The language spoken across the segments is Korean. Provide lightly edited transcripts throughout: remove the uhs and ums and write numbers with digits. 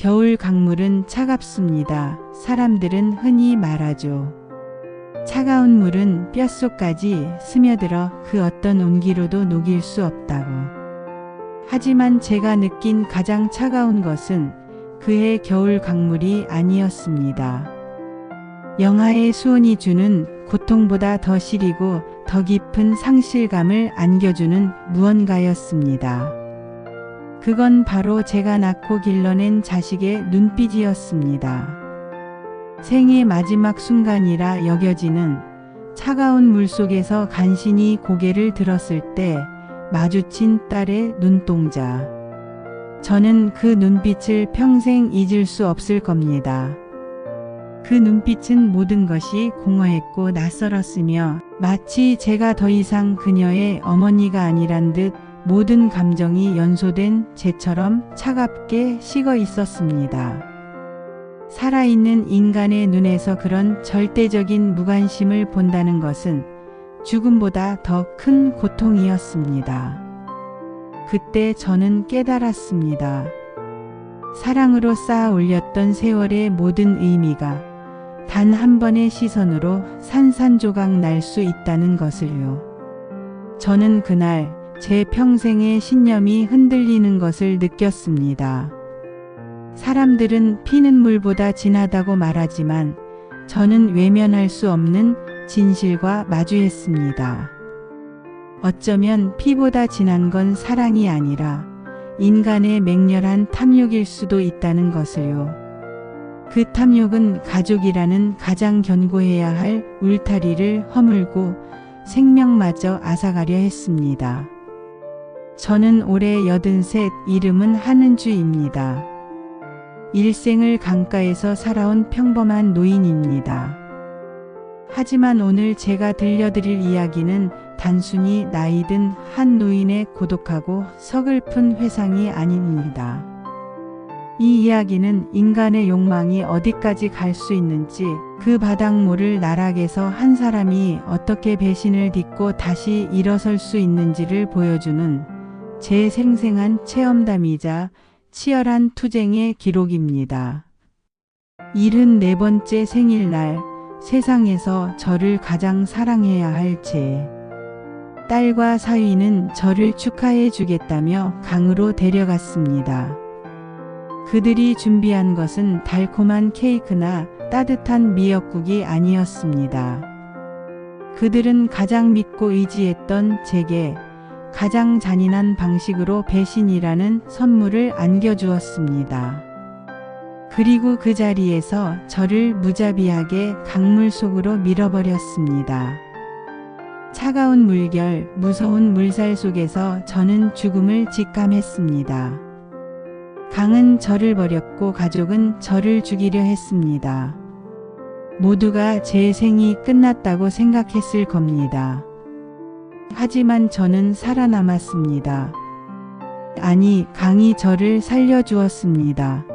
겨울 강물은 차갑습니다. 사람들은 흔히 말하죠. 차가운 물은 뼛속까지 스며들어 그 어떤 온기로도 녹일 수 없다고. 하지만 제가 느낀 가장 차가운 것은 그해 겨울 강물이 아니었습니다. 영하의 수온이 주는 고통보다 더 시리고 더 깊은 상실감을 안겨주는 무언가였습니다. 그건 바로 제가 낳고 길러낸 자식의 눈빛이었습니다. 생의 마지막 순간이라 여겨지는 차가운 물속에서 간신히 고개를 들었을 때 마주친 딸의 눈동자. 저는 그 눈빛을 평생 잊을 수 없을 겁니다. 그 눈빛은 모든 것이 공허했고 낯설었으며 마치 제가 더 이상 그녀의 어머니가 아니란 듯 모든 감정이 연소된 재처럼 차갑게 식어 있었습니다. 살아있는 인간의 눈에서 그런 절대적인 무관심을 본다는 것은 죽음보다 더 큰 고통이었습니다. 그때 저는 깨달았습니다. 사랑으로 쌓아 올렸던 세월의 모든 의미가 단 한 번의 시선으로 산산조각 날 수 있다는 것을요. 저는 그날 제 평생의 신념이 흔들리는 것을 느꼈습니다. 사람들은 피는 물보다 진하다고 말하지만 저는 외면할 수 없는 진실과 마주했습니다. 어쩌면 피보다 진한 건 사랑이 아니라 인간의 맹렬한 탐욕일 수도 있다는 것을요. 그 탐욕은 가족이라는 가장 견고해야 할 울타리를 허물고 생명마저 앗아가려 했습니다. 저는 올해 83, 이름은 한은주입니다. 일생을 강가에서 살아온 평범한 노인입니다. 하지만 오늘 제가 들려드릴 이야기는 단순히 나이든 한 노인의 고독하고 서글픈 회상이 아닙니다. 이 이야기는 인간의 욕망이 어디까지 갈 수 있는지, 그 바닥모를 나락에서 한 사람이 어떻게 배신을 딛고 다시 일어설 수 있는지를 보여주는 제 생생한 체험담이자 치열한 투쟁의 기록입니다. 74번째 생일날, 세상에서 저를 가장 사랑해야 할 제 딸과 사위는 저를 축하해 주겠다며 강으로 데려갔습니다. 그들이 준비한 것은 달콤한 케이크나 따뜻한 미역국이 아니었습니다. 그들은 가장 믿고 의지했던 제게 가장 잔인한 방식으로 배신이라는 선물을 안겨주었습니다. 그리고 그 자리에서 저를 무자비하게 강물 속으로 밀어버렸습니다. 차가운 물결, 무서운 물살 속에서 저는 죽음을 직감했습니다. 강은 저를 버렸고 가족은 저를 죽이려 했습니다. 모두가 제 생이 끝났다고 생각했을 겁니다. 하지만 저는 살아남았습니다. 아니, 강이 저를 살려주었습니다.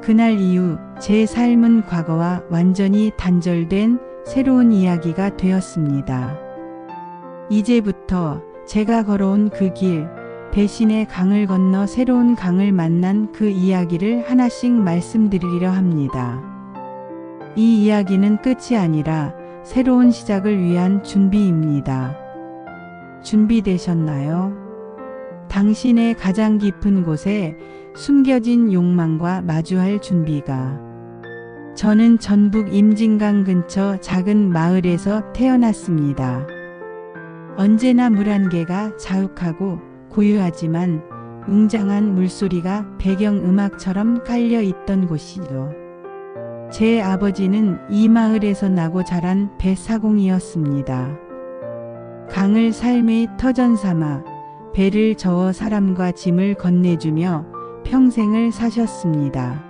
그날 이후 제 삶은 과거와 완전히 단절된 새로운 이야기가 되었습니다. 이제부터 제가 걸어온 그 길, 배신의 강을 건너 새로운 강을 만난 그 이야기를 하나씩 말씀드리려 합니다. 이 이야기는 끝이 아니라 새로운 시작을 위한 준비입니다. 준비되셨나요? 당신의 가장 깊은 곳에 숨겨진 욕망과 마주할 준비가. 저는 전북 임진강 근처 작은 마을에서 태어났습니다. 언제나 물 한 개가 자욱하고 고요하지만 웅장한 물소리가 배경음악처럼 깔려 있던 곳이죠. 제 아버지는 이 마을에서 나고 자란 배사공이었습니다. 강을 삶의 터전 삼아 배를 저어 사람과 짐을 건네주며 평생을 사셨습니다.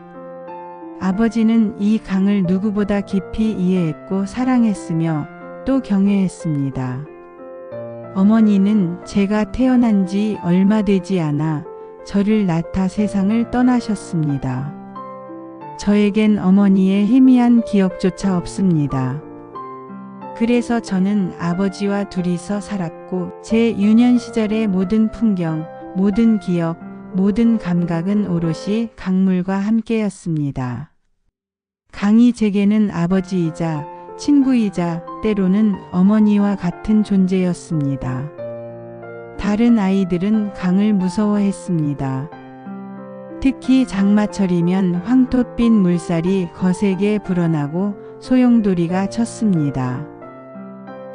아버지는 이 강을 누구보다 깊이 이해했고 사랑했으며 또 경외했습니다. 어머니는 제가 태어난 지 얼마 되지 않아 저를 낳다 세상을 떠나셨습니다. 저에겐 어머니의 희미한 기억조차 없습니다. 그래서 저는 아버지와 둘이서 살았고 제 유년 시절의 모든 풍경, 모든 기억, 모든 감각은 오롯이 강물과 함께였습니다. 강이 제게는 아버지이자 친구이자 때로는 어머니와 같은 존재였습니다. 다른 아이들은 강을 무서워했습니다. 특히 장마철이면 황토빛 물살이 거세게 불어나고 소용돌이가 쳤습니다.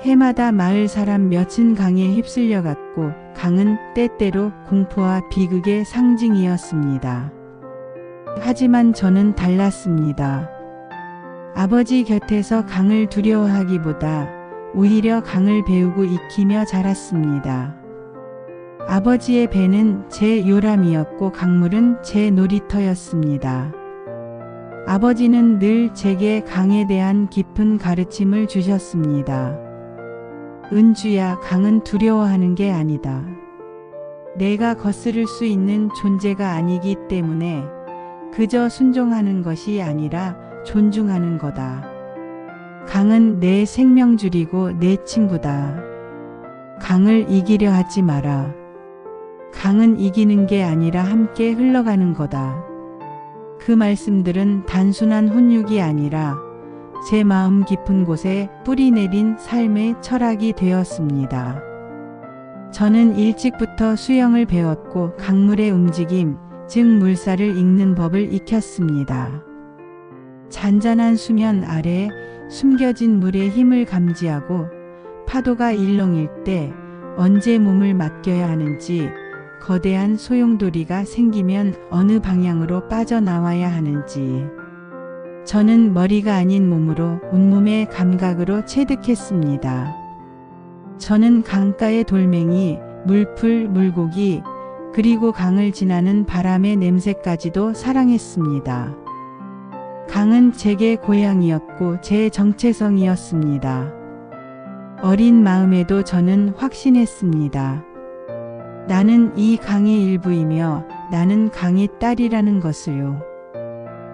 해마다 마을 사람 몇은 강에 휩쓸려 갔고 강은 때때로 공포와 비극의 상징이었습니다. 하지만 저는 달랐습니다. 아버지 곁에서 강을 두려워하기보다 오히려 강을 배우고 익히며 자랐습니다. 아버지의 배는 제 요람이었고 강물은 제 놀이터였습니다. 아버지는 늘 제게 강에 대한 깊은 가르침을 주셨습니다. 은주야, 강은 두려워하는 게 아니다. 내가 거스를 수 있는 존재가 아니기 때문에 그저 순종하는 것이 아니라 존중하는 거다. 강은 내 생명줄이고 내 친구다. 강을 이기려 하지 마라. 강은 이기는 게 아니라 함께 흘러가는 거다. 그 말씀들은 단순한 훈육이 아니라 제 마음 깊은 곳에 뿌리 내린 삶의 철학이 되었습니다. 저는 일찍부터 수영을 배웠고 강물의 움직임, 즉 물살을 읽는 법을 익혔습니다. 잔잔한 수면 아래 숨겨진 물의 힘을 감지하고 파도가 일렁일 때 언제 몸을 맡겨야 하는지, 거대한 소용돌이가 생기면 어느 방향으로 빠져나와야 하는지, 저는 머리가 아닌 몸으로 온몸의 감각으로 체득했습니다. 저는 강가의 돌멩이, 물풀, 물고기, 그리고 강을 지나는 바람의 냄새까지도 사랑했습니다. 강은 제게 고향이었고 제 정체성이었습니다. 어린 마음에도 저는 확신했습니다. 나는 이 강의 일부이며 나는 강의 딸이라는 것을요.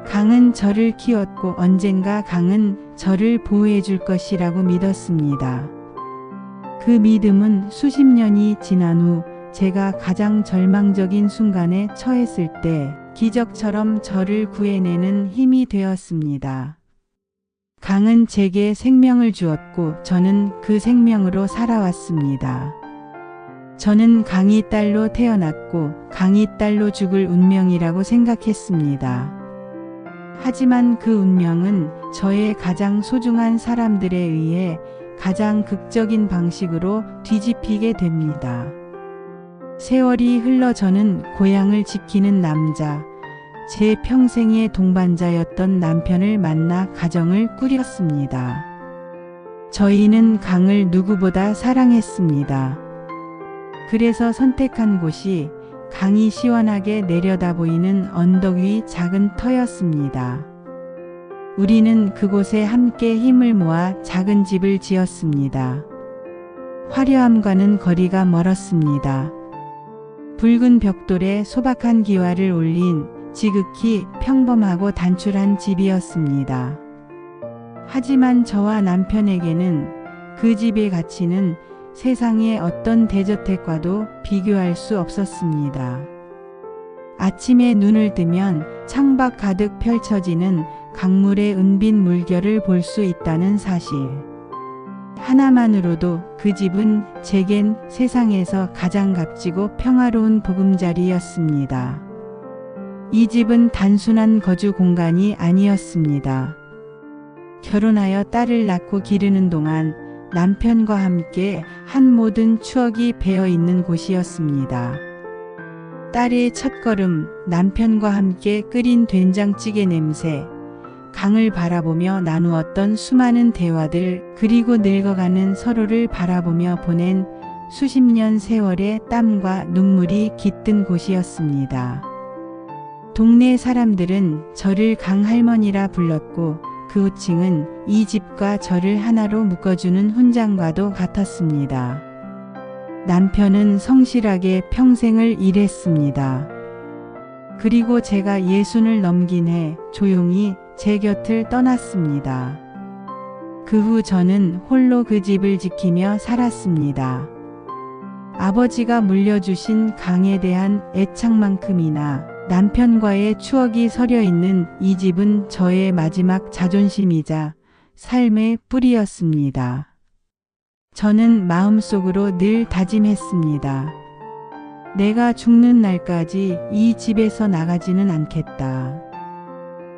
강은 저를 키웠고 언젠가 강은 저를 보호해 줄 것이라고 믿었습니다. 그 믿음은 수십 년이 지난 후 제가 가장 절망적인 순간에 처했을 때 기적처럼 저를 구해내는 힘이 되었습니다. 강은 제게 생명을 주었고 저는 그 생명으로 살아왔습니다. 저는 강의 딸로 태어났고 강의 딸로 죽을 운명이라고 생각했습니다. 하지만 그 운명은 저의 가장 소중한 사람들에 의해 가장 극적인 방식으로 뒤집히게 됩니다. 세월이 흘러 저는 고향을 지키는 남자, 제 평생의 동반자였던 남편을 만나 가정을 꾸렸습니다. 저희는 강을 누구보다 사랑했습니다. 그래서 선택한 곳이 강이 시원하게 내려다 보이는 언덕 위 작은 터였습니다. 우리는 그곳에 함께 힘을 모아 작은 집을 지었습니다. 화려함과는 거리가 멀었습니다. 붉은 벽돌에 소박한 기와를 올린 지극히 평범하고 단출한 집이었습니다. 하지만 저와 남편에게는 그 집의 가치는 세상의 어떤 대저택과도 비교할 수 없었습니다. 아침에 눈을 뜨면 창밖 가득 펼쳐지는 강물의 은빛 물결을 볼 수 있다는 사실. 하나만으로도 그 집은 제겐 세상에서 가장 값지고 평화로운 보금자리였습니다. 이 집은 단순한 거주 공간이 아니었습니다. 결혼하여 딸을 낳고 기르는 동안 남편과 함께 한 모든 추억이 배어 있는 곳이었습니다. 딸의 첫걸음, 남편과 함께 끓인 된장찌개 냄새, 강을 바라보며 나누었던 수많은 대화들, 그리고 늙어가는 서로를 바라보며 보낸 수십 년 세월의 땀과 눈물이 깃든 곳이었습니다. 동네 사람들은 저를 강할머니라 불렀고 그 호칭은 이 집과 저를 하나로 묶어주는 훈장과도 같았습니다. 남편은 성실하게 평생을 일했습니다. 그리고 제가 60을 넘긴 해 조용히 제 곁을 떠났습니다. 그 후 저는 홀로 그 집을 지키며 살았습니다. 아버지가 물려주신 강에 대한 애착만큼이나 남편과의 추억이 서려 있는 이 집은 저의 마지막 자존심이자 삶의 뿌리였습니다. 저는 마음속으로 늘 다짐했습니다. 내가 죽는 날까지 이 집에서 나가지는 않겠다.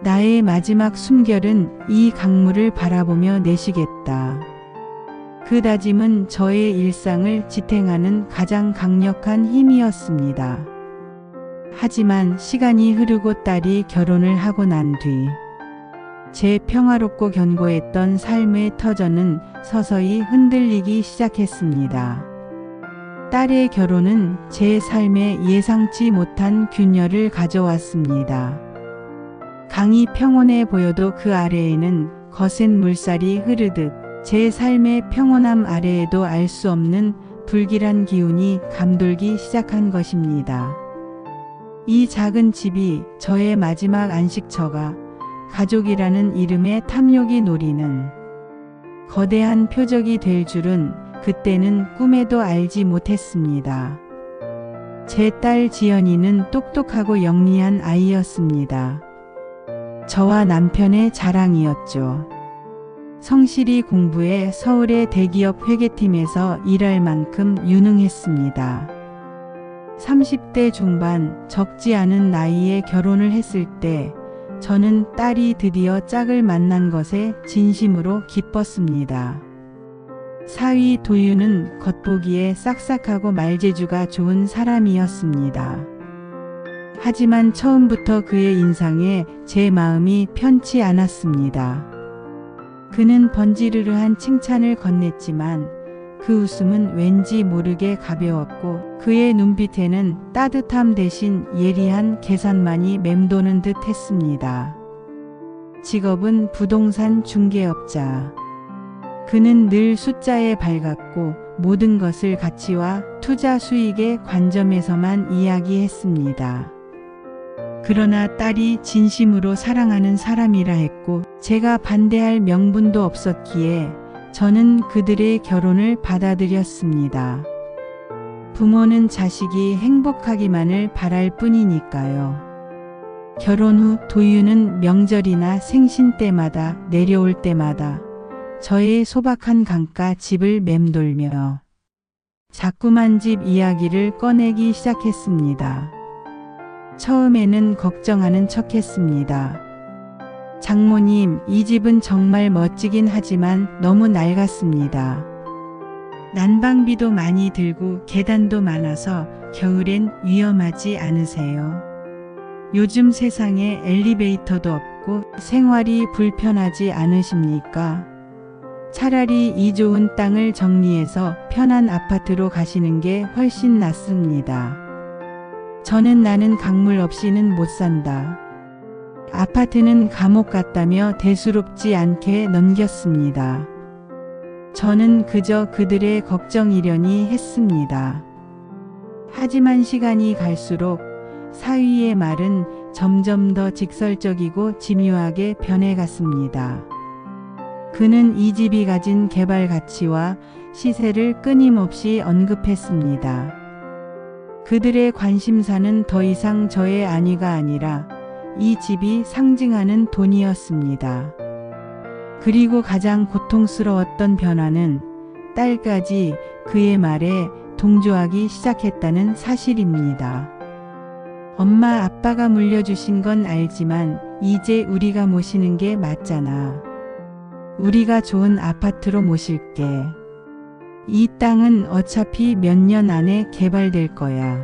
나의 마지막 숨결은 이 강물을 바라보며 내쉬겠다. 그 다짐은 저의 일상을 지탱하는 가장 강력한 힘이었습니다. 하지만 시간이 흐르고 딸이 결혼을 하고 난 뒤, 제 평화롭고 견고했던 삶의 터전은 서서히 흔들리기 시작했습니다. 딸의 결혼은 제 삶에 예상치 못한 균열을 가져왔습니다. 강이 평온해 보여도 그 아래에는 거센 물살이 흐르듯 제 삶의 평온함 아래에도 알 수 없는 불길한 기운이 감돌기 시작한 것입니다. 이 작은 집이 저의 마지막 안식처가 가족이라는 이름의 탐욕이 노리는 거대한 표적이 될 줄은 그때는 꿈에도 알지 못했습니다. 제 딸 지연이는 똑똑하고 영리한 아이였습니다. 저와 남편의 자랑이었죠. 성실히 공부해 서울의 대기업 회계팀에서 일할 만큼 유능했습니다. 30대 중반 적지 않은 나이에 결혼을 했을 때 저는 딸이 드디어 짝을 만난 것에 진심으로 기뻤습니다. 사위 도윤은 겉보기에 싹싹하고 말재주가 좋은 사람이었습니다. 하지만 처음부터 그의 인상에 제 마음이 편치 않았습니다. 그는 번지르르한 칭찬을 건넸지만 그 웃음은 왠지 모르게 가벼웠고 그의 눈빛에는 따뜻함 대신 예리한 계산만이 맴도는 듯 했습니다. 직업은 부동산 중개업자. 그는 늘 숫자에 밝았고 모든 것을 가치와 투자 수익의 관점에서만 이야기했습니다. 그러나 딸이 진심으로 사랑하는 사람이라 했고 제가 반대할 명분도 없었기에 저는 그들의 결혼을 받아들였습니다. 부모는 자식이 행복하기만을 바랄 뿐이니까요. 결혼 후 도윤은 명절이나 생신 때마다 내려올 때마다 저의 소박한 강가 집을 맴돌며 자꾸만 집 이야기를 꺼내기 시작했습니다. 처음에는 걱정하는 척했습니다. 장모님, 이 집은 정말 멋지긴 하지만 너무 낡았습니다. 난방비도 많이 들고 계단도 많아서 겨울엔 위험하지 않으세요? 요즘 세상에 엘리베이터도 없고 생활이 불편하지 않으십니까? 차라리 이 좋은 땅을 정리해서 편한 아파트로 가시는 게 훨씬 낫습니다. 저는 나는 강물 없이는 못 산다. 아파트는 감옥 같다며 대수롭지 않게 넘겼습니다. 저는 그저 그들의 걱정이려니 했습니다. 하지만 시간이 갈수록 사위의 말은 점점 더 직설적이고 집요하게 변해갔습니다. 그는 이 집이 가진 개발 가치와 시세를 끊임없이 언급했습니다. 그들의 관심사는 더 이상 저의 안위가 아니라 이 집이 상징하는 돈이었습니다. 그리고 가장 고통스러웠던 변화는 딸까지 그의 말에 동조하기 시작했다는 사실입니다. 엄마, 아빠가 물려주신 건 알지만 이제 우리가 모시는 게 맞잖아. 우리가 좋은 아파트로 모실게. 이 땅은 어차피 몇 년 안에 개발될 거야.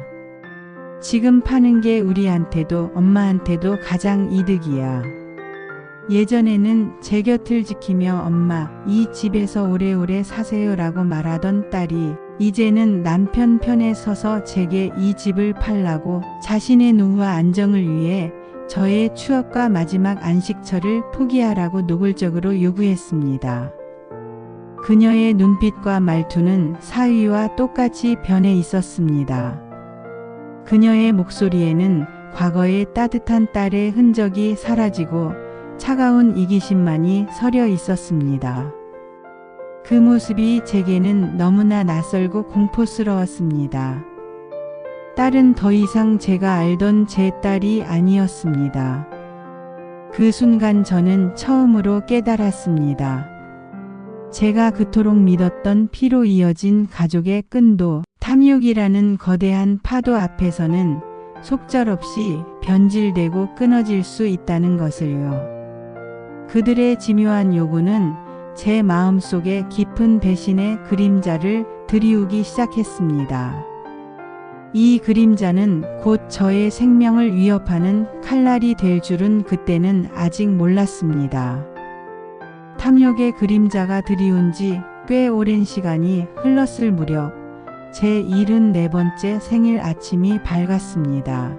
지금 파는 게 우리한테도 엄마한테도 가장 이득이야. 예전에는 제 곁을 지키며 엄마, 이 집에서 오래오래 사세요라고 말하던 딸이 이제는 남편 편에 서서 제게 이 집을 팔라고 자신의 노후와 안정을 위해 저의 추억과 마지막 안식처를 포기하라고 노골적으로 요구했습니다. 그녀의 눈빛과 말투는 사위와 똑같이 변해 있었습니다. 그녀의 목소리에는 과거의 따뜻한 딸의 흔적이 사라지고 차가운 이기심만이 서려 있었습니다. 그 모습이 제게는 너무나 낯설고 공포스러웠습니다. 딸은 더 이상 제가 알던 제 딸이 아니었습니다. 그 순간 저는 처음으로 깨달았습니다. 제가 그토록 믿었던 피로 이어진 가족의 끈도 탐욕이라는 거대한 파도 앞에서는 속절없이 변질되고 끊어질 수 있다는 것을요. 그들의 지묘한 요구는 제 마음속에 깊은 배신의 그림자를 드리우기 시작했습니다. 이 그림자는 곧 저의 생명을 위협하는 칼날이 될 줄은 그때는 아직 몰랐습니다. 탐욕의 그림자가 드리운 지 꽤 오랜 시간이 흘렀을 무렵 제 74번째 생일 아침이 밝았습니다.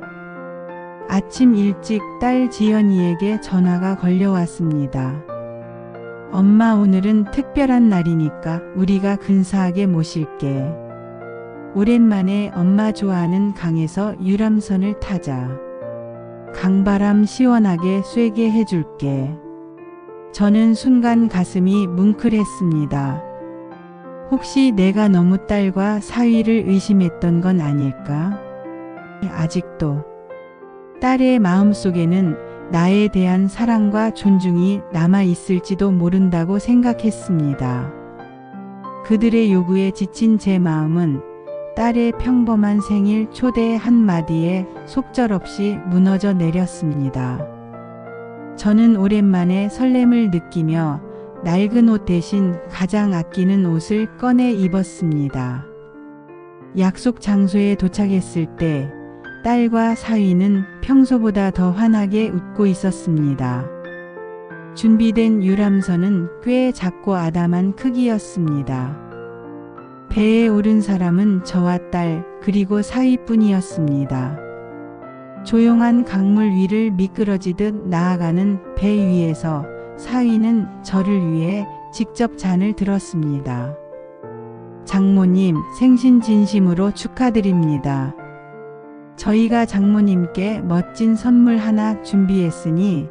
아침 일찍 딸 지연이에게 전화가 걸려왔습니다. 엄마, 오늘은 특별한 날이니까 우리가 근사하게 모실게. 오랜만에 엄마 좋아하는 강에서 유람선을 타자. 강바람 시원하게 쐬게 해줄게. 저는 순간 가슴이 뭉클했습니다. 혹시 내가 너무 딸과 사위를 의심했던 건 아닐까? 아직도 딸의 마음속에는 나에 대한 사랑과 존중이 남아 있을지도 모른다고 생각했습니다. 그들의 요구에 지친 제 마음은 딸의 평범한 생일 초대 한마디에 속절없이 무너져 내렸습니다. 저는 오랜만에 설렘을 느끼며 낡은 옷 대신 가장 아끼는 옷을 꺼내 입었습니다. 약속 장소에 도착했을 때 딸과 사위는 평소보다 더 환하게 웃고 있었습니다. 준비된 유람선은 꽤 작고 아담한 크기였습니다. 배에 오른 사람은 저와 딸 그리고 사위뿐이었습니다. 조용한 강물 위를 미끄러지듯 나아가는 배 위에서 사위는 저를 위해 직접 잔을 들었습니다. 장모님, 생신 진심으로 축하드립니다. 저희가 장모님께 멋진 선물 하나 준비했으니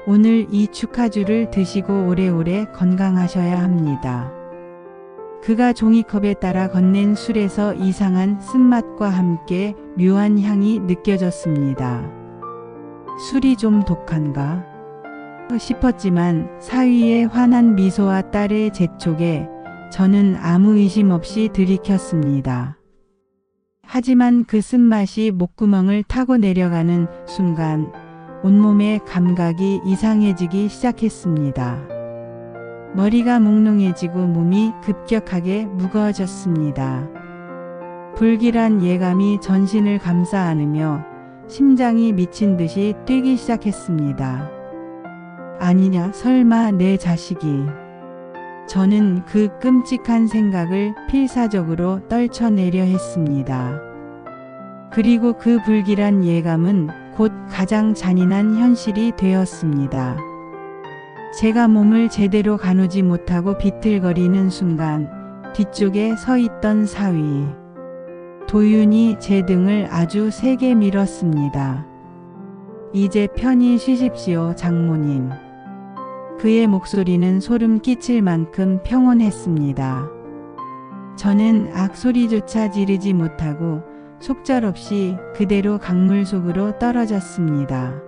오늘 이 축하주를 드시고 오래오래 건강하셔야 합니다. 그가 종이컵에 따라 건넨 술에서 이상한 쓴맛과 함께 묘한 향이 느껴졌습니다. 술이 좀 독한가 싶었지만 사위의 환한 미소와 딸의 재촉에 저는 아무 의심 없이 들이켰습니다. 하지만 그 쓴맛이 목구멍을 타고 내려가는 순간 온몸의 감각이 이상해지기 시작했습니다. 머리가 몽롱해지고 몸이 급격하게 무거워졌습니다. 불길한 예감이 전신을 감싸 안으며 심장이 미친 듯이 뛰기 시작했습니다. 아니냐, 설마 내 자식이. 저는 그 끔찍한 생각을 필사적으로 떨쳐내려 했습니다. 그리고 그 불길한 예감은 곧 가장 잔인한 현실이 되었습니다. 제가 몸을 제대로 가누지 못하고 비틀거리는 순간 뒤쪽에 서 있던 사위 도윤이 제 등을 아주 세게 밀었습니다. 이제 편히 쉬십시오, 장모님. 그의 목소리는 소름 끼칠 만큼 평온했습니다. 저는 악소리조차 지르지 못하고 속절없이 그대로 강물 속으로 떨어졌습니다.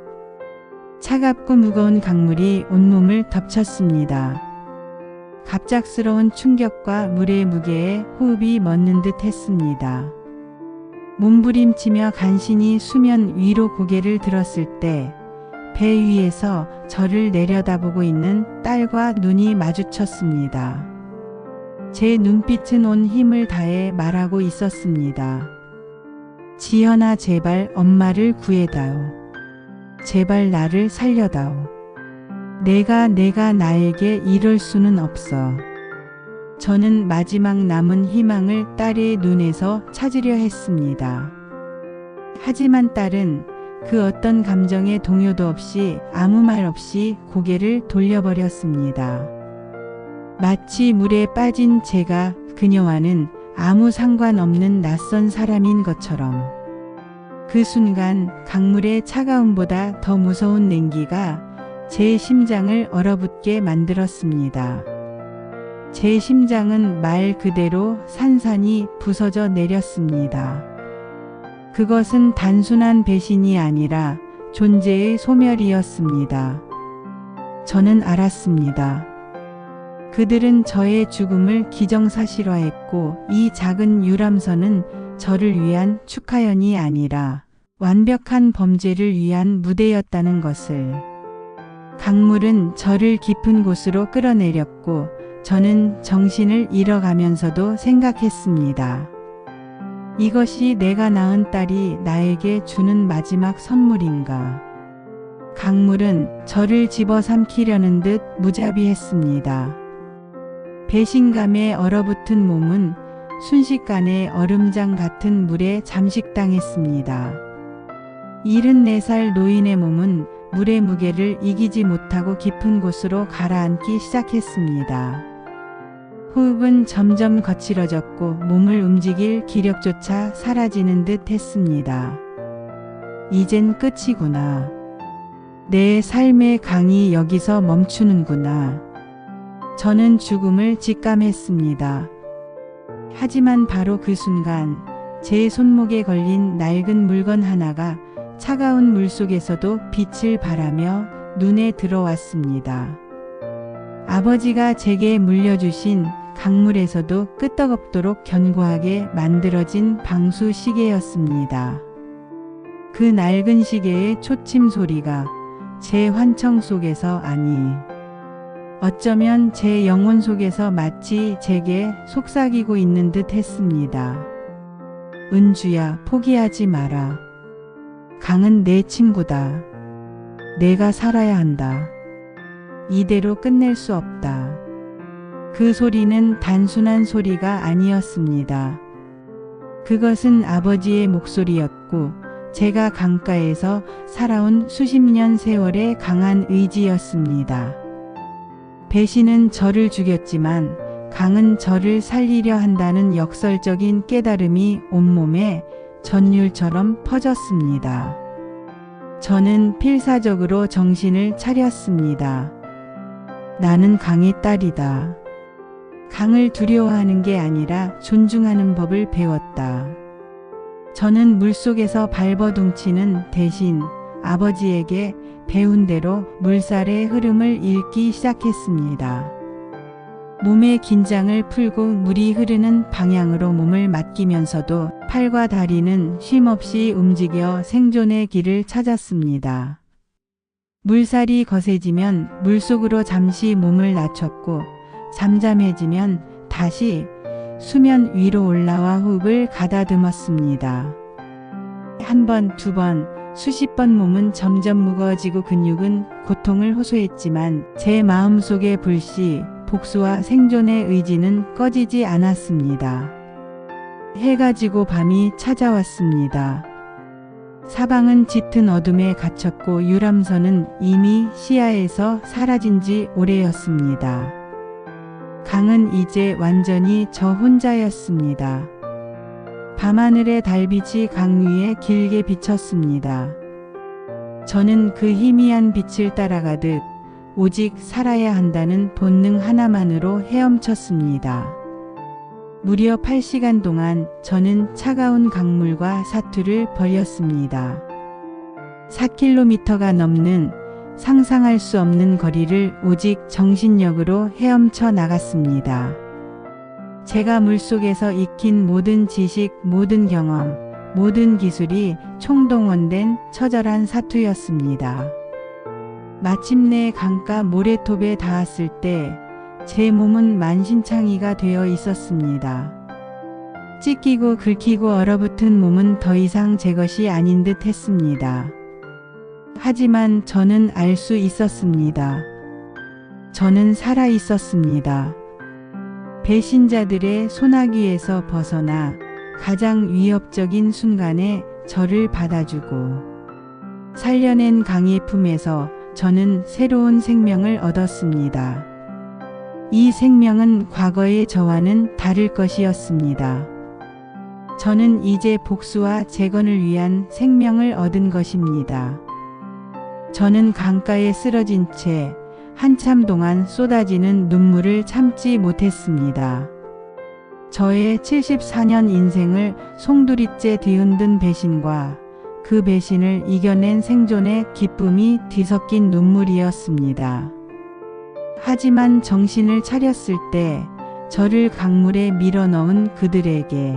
차갑고 무거운 강물이 온몸을 덮쳤습니다. 갑작스러운 충격과 물의 무게에 호흡이 멎는 듯 했습니다. 몸부림치며 간신히 수면 위로 고개를 들었을 때 배 위에서 저를 내려다보고 있는 딸과 눈이 마주쳤습니다. 제 눈빛은 온 힘을 다해 말하고 있었습니다. 지연아, 제발 엄마를 구해다오. 제발 나를 살려다오. 내가 나에게 이럴 수는 없어. 저는 마지막 남은 희망을 딸의 눈에서 찾으려 했습니다. 하지만 딸은 그 어떤 감정의 동요도 없이 아무 말 없이 고개를 돌려버렸습니다. 마치 물에 빠진 제가 그녀와는 아무 상관없는 낯선 사람인 것처럼. 그 순간 강물의 차가움보다 더 무서운 냉기가 제 심장을 얼어붙게 만들었습니다. 제 심장은 말 그대로 산산이 부서져 내렸습니다. 그것은 단순한 배신이 아니라 존재의 소멸이었습니다. 저는 알았습니다. 그들은 저의 죽음을 기정사실화했고 이 작은 유람선은 저를 위한 축하연이 아니라 완벽한 범죄를 위한 무대였다는 것을. 강물은 저를 깊은 곳으로 끌어내렸고 저는 정신을 잃어가면서도 생각했습니다. 이것이 내가 낳은 딸이 나에게 주는 마지막 선물인가? 강물은 저를 집어삼키려는 듯 무자비했습니다. 배신감에 얼어붙은 몸은 순식간에 얼음장 같은 물에 잠식당했습니다. 74살 노인의 몸은 물의 무게를 이기지 못하고 깊은 곳으로 가라앉기 시작했습니다. 호흡은 점점 거칠어졌고 몸을 움직일 기력조차 사라지는 듯 했습니다. 이젠 끝이구나. 내 삶의 강이 여기서 멈추는구나. 저는 죽음을 직감했습니다. 하지만 바로 그 순간 제 손목에 걸린 낡은 물건 하나가 차가운 물속에서도 빛을 발하며 눈에 들어왔습니다. 아버지가 제게 물려주신 강물에서도 끄떡없도록 견고하게 만들어진 방수 시계였습니다. 그 낡은 시계의 초침 소리가 제 환청 속에서 아니, 어쩌면 제 영혼 속에서 마치 제게 속삭이고 있는 듯 했습니다. 은주야, 포기하지 마라. 강은 내 친구다. 내가 살아야 한다. 이대로 끝낼 수 없다. 그 소리는 단순한 소리가 아니었습니다. 그것은 아버지의 목소리였고 제가 강가에서 살아온 수십 년 세월의 강한 의지였습니다. 배신은 저를 죽였지만 강은 저를 살리려 한다는 역설적인 깨달음이 온몸에 전율처럼 퍼졌습니다. 저는 필사적으로 정신을 차렸습니다. 나는 강의 딸이다. 강을 두려워하는 게 아니라 존중하는 법을 배웠다. 저는 물속에서 발버둥치는 대신 아버지에게 배운 대로 물살의 흐름을 읽기 시작했습니다. 몸의 긴장을 풀고 물이 흐르는 방향으로 몸을 맡기면서도 팔과 다리는 쉼없이 움직여 생존의 길을 찾았습니다. 물살이 거세지면 물속으로 잠시 몸을 낮췄고 잠잠해지면 다시 수면 위로 올라와 호흡을 가다듬었습니다. 한 번, 두 번, 수십 번 몸은 점점 무거워지고 근육은 고통을 호소했지만 제 마음속의 불씨, 복수와 생존의 의지는 꺼지지 않았습니다. 해가 지고 밤이 찾아왔습니다. 사방은 짙은 어둠에 갇혔고 유람선은 이미 시야에서 사라진 지 오래였습니다. 강은 이제 완전히 저 혼자였습니다. 밤하늘의 달빛이 강 위에 길게 비쳤습니다. 저는 그 희미한 빛을 따라가듯 오직 살아야 한다는 본능 하나만으로 헤엄쳤습니다. 무려 8시간 동안 저는 차가운 강물과 사투를 벌였습니다. 4km가 넘는 상상할 수 없는 거리를 오직 정신력으로 헤엄쳐 나갔습니다. 제가 물속에서 익힌 모든 지식, 모든 경험, 모든 기술이 총동원된 처절한 사투였습니다. 마침내 강가 모래톱에 닿았을 때 제 몸은 만신창이가 되어 있었습니다. 찢기고 긁히고 얼어붙은 몸은 더 이상 제 것이 아닌 듯 했습니다. 하지만 저는 알 수 있었습니다. 저는 살아 있었습니다. 배신자들의 소나기에서 벗어나 가장 위협적인 순간에 저를 받아주고 살려낸 강의 품에서 저는 새로운 생명을 얻었습니다. 이 생명은 과거의 저와는 다를 것이었습니다. 저는 이제 복수와 재건을 위한 생명을 얻은 것입니다. 저는 강가에 쓰러진 채 한참 동안 쏟아지는 눈물을 참지 못했습니다. 저의 74년 인생을 송두리째 뒤흔든 배신과 그 배신을 이겨낸 생존의 기쁨이 뒤섞인 눈물이었습니다. 하지만 정신을 차렸을 때 저를 강물에 밀어넣은 그들에게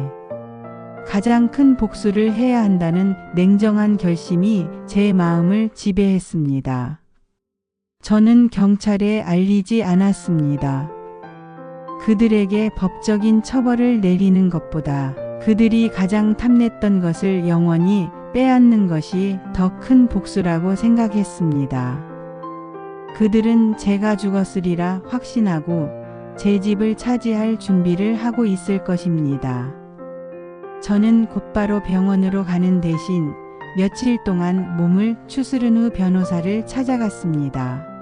가장 큰 복수를 해야 한다는 냉정한 결심이 제 마음을 지배했습니다. 저는 경찰에 알리지 않았습니다. 그들에게 법적인 처벌을 내리는 것보다 그들이 가장 탐냈던 것을 영원히 빼앗는 것이 더 큰 복수라고 생각했습니다. 그들은 제가 죽었으리라 확신하고 제 집을 차지할 준비를 하고 있을 것입니다. 저는 곧바로 병원으로 가는 대신 며칠 동안 몸을 추스른 후 변호사를 찾아갔습니다.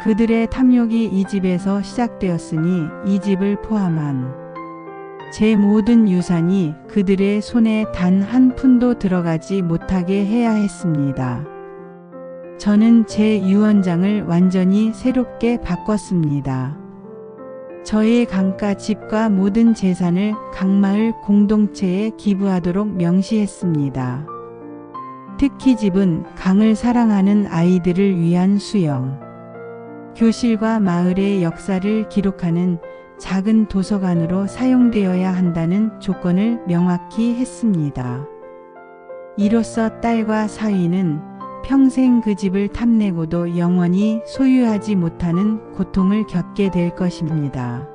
그들의 탐욕이 이 집에서 시작되었으니 이 집을 포함한 제 모든 유산이 그들의 손에 단 한 푼도 들어가지 못하게 해야 했습니다. 저는 제 유언장을 완전히 새롭게 바꿨습니다. 저의 강가 집과 모든 재산을 강마을 공동체에 기부하도록 명시했습니다. 특히 집은 강을 사랑하는 아이들을 위한 수영, 교실과 마을의 역사를 기록하는 작은 도서관으로 사용되어야 한다는 조건을 명확히 했습니다. 이로써 딸과 사위는 평생 그 집을 탐내고도 영원히 소유하지 못하는 고통을 겪게 될 것입니다.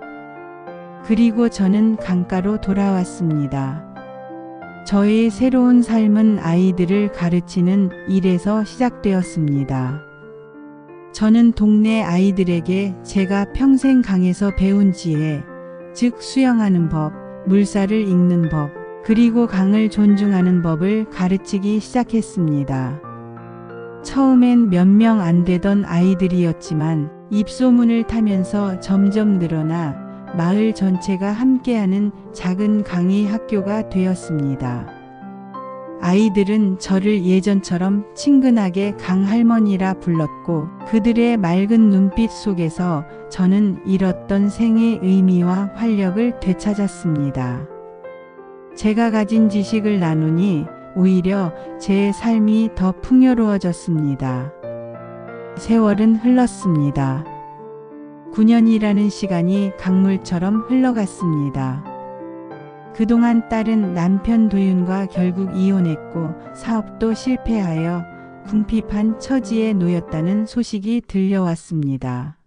그리고 저는 강가로 돌아왔습니다. 저의 새로운 삶은 아이들을 가르치는 일에서 시작되었습니다. 저는 동네 아이들에게 제가 평생 강에서 배운 지혜, 즉 수영하는 법, 물살을 읽는 법, 그리고 강을 존중하는 법을 가르치기 시작했습니다. 처음엔 몇 명 안 되던 아이들이었지만 입소문을 타면서 점점 늘어나 마을 전체가 함께하는 작은 강의 학교가 되었습니다. 아이들은 저를 예전처럼 친근하게 강할머니라 불렀고 그들의 맑은 눈빛 속에서 저는 잃었던 생의 의미와 활력을 되찾았습니다. 제가 가진 지식을 나누니 오히려 제 삶이 더 풍요로워졌습니다. 세월은 흘렀습니다. 9년이라는 시간이 강물처럼 흘러갔습니다. 그동안 딸은 남편 도윤과 결국 이혼했고 사업도 실패하여 궁핍한 처지에 놓였다는 소식이 들려왔습니다.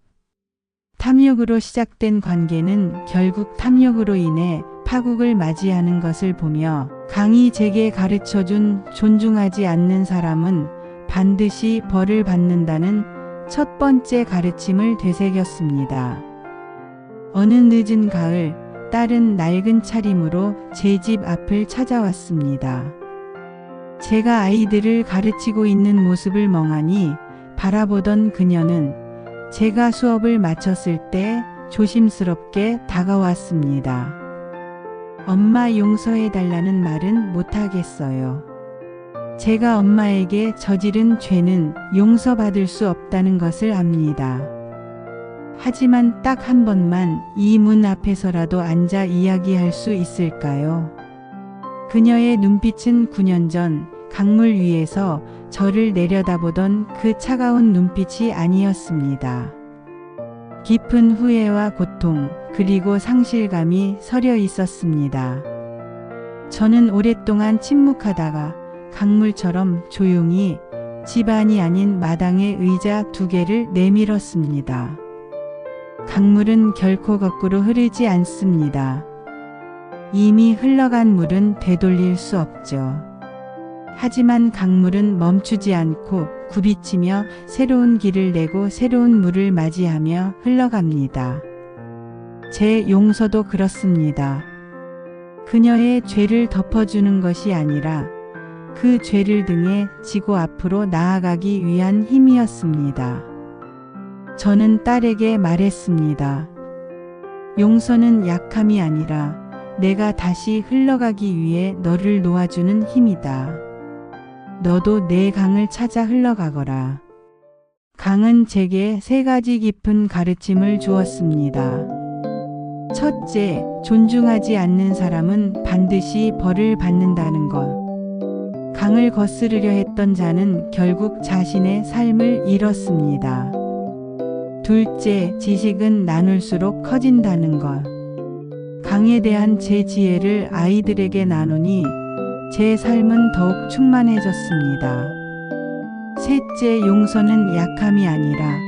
탐욕으로 시작된 관계는 결국 탐욕으로 인해 파국을 맞이하는 것을 보며 강이 제게 가르쳐준 존중하지 않는 사람은 반드시 벌을 받는다는 첫 번째 가르침을 되새겼습니다. 어느 늦은 가을, 딸은 낡은 차림으로 제 집 앞을 찾아왔습니다. 제가 아이들을 가르치고 있는 모습을 멍하니 바라보던 그녀는 제가 수업을 마쳤을 때 조심스럽게 다가왔습니다. 엄마 용서해달라는 말은 못하겠어요. 제가 엄마에게 저지른 죄는 용서받을 수 없다는 것을 압니다. 하지만 딱 한 번만 이 문 앞에서라도 앉아 이야기할 수 있을까요? 그녀의 눈빛은 9년 전 강물 위에서 저를 내려다보던 그 차가운 눈빛이 아니었습니다. 깊은 후회와 고통, 그리고 상실감이 서려 있었습니다. 저는 오랫동안 침묵하다가 강물처럼 조용히 집안이 아닌 마당에 의자 2개를 내밀었습니다. 강물은 결코 거꾸로 흐르지 않습니다. 이미 흘러간 물은 되돌릴 수 없죠. 하지만 강물은 멈추지 않고 굽이치며 새로운 길을 내고 새로운 물을 맞이하며 흘러갑니다. 제 용서도 그렇습니다. 그녀의 죄를 덮어주는 것이 아니라 그 죄를 등에 지고 앞으로 나아가기 위한 힘이었습니다. 저는 딸에게 말했습니다. 용서는 약함이 아니라 내가 다시 흘러가기 위해 너를 놓아주는 힘이다. 너도 내 강을 찾아 흘러가거라. 강은 제게 3가지 깊은 가르침을 주었습니다. 첫째, 존중하지 않는 사람은 반드시 벌을 받는다는 것. 강을 거스르려 했던 자는 결국 자신의 삶을 잃었습니다. 둘째, 지식은 나눌수록 커진다는 것. 강에 대한 제 지혜를 아이들에게 나누니 제 삶은 더욱 충만해졌습니다. 셋째, 용서는 약함이 아니라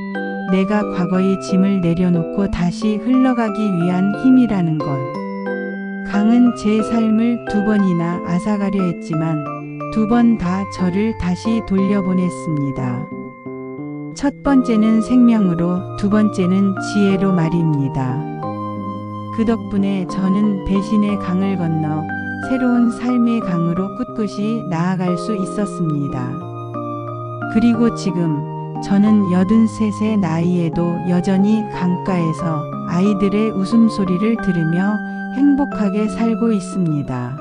내가 과거의 짐을 내려놓고 다시 흘러가기 위한 힘이라는 것. 강은 제 삶을 2번이나 앗아가려 했지만 2번 다 저를 다시 돌려보냈습니다. 첫 번째는 생명으로, 2번째는 지혜로 말입니다. 그 덕분에 저는 배신의 강을 건너 새로운 삶의 강으로 꿋꿋이 나아갈 수 있었습니다. 그리고 지금 저는 83세 나이에도 여전히 강가에서 아이들의 웃음소리를 들으며 행복하게 살고 있습니다.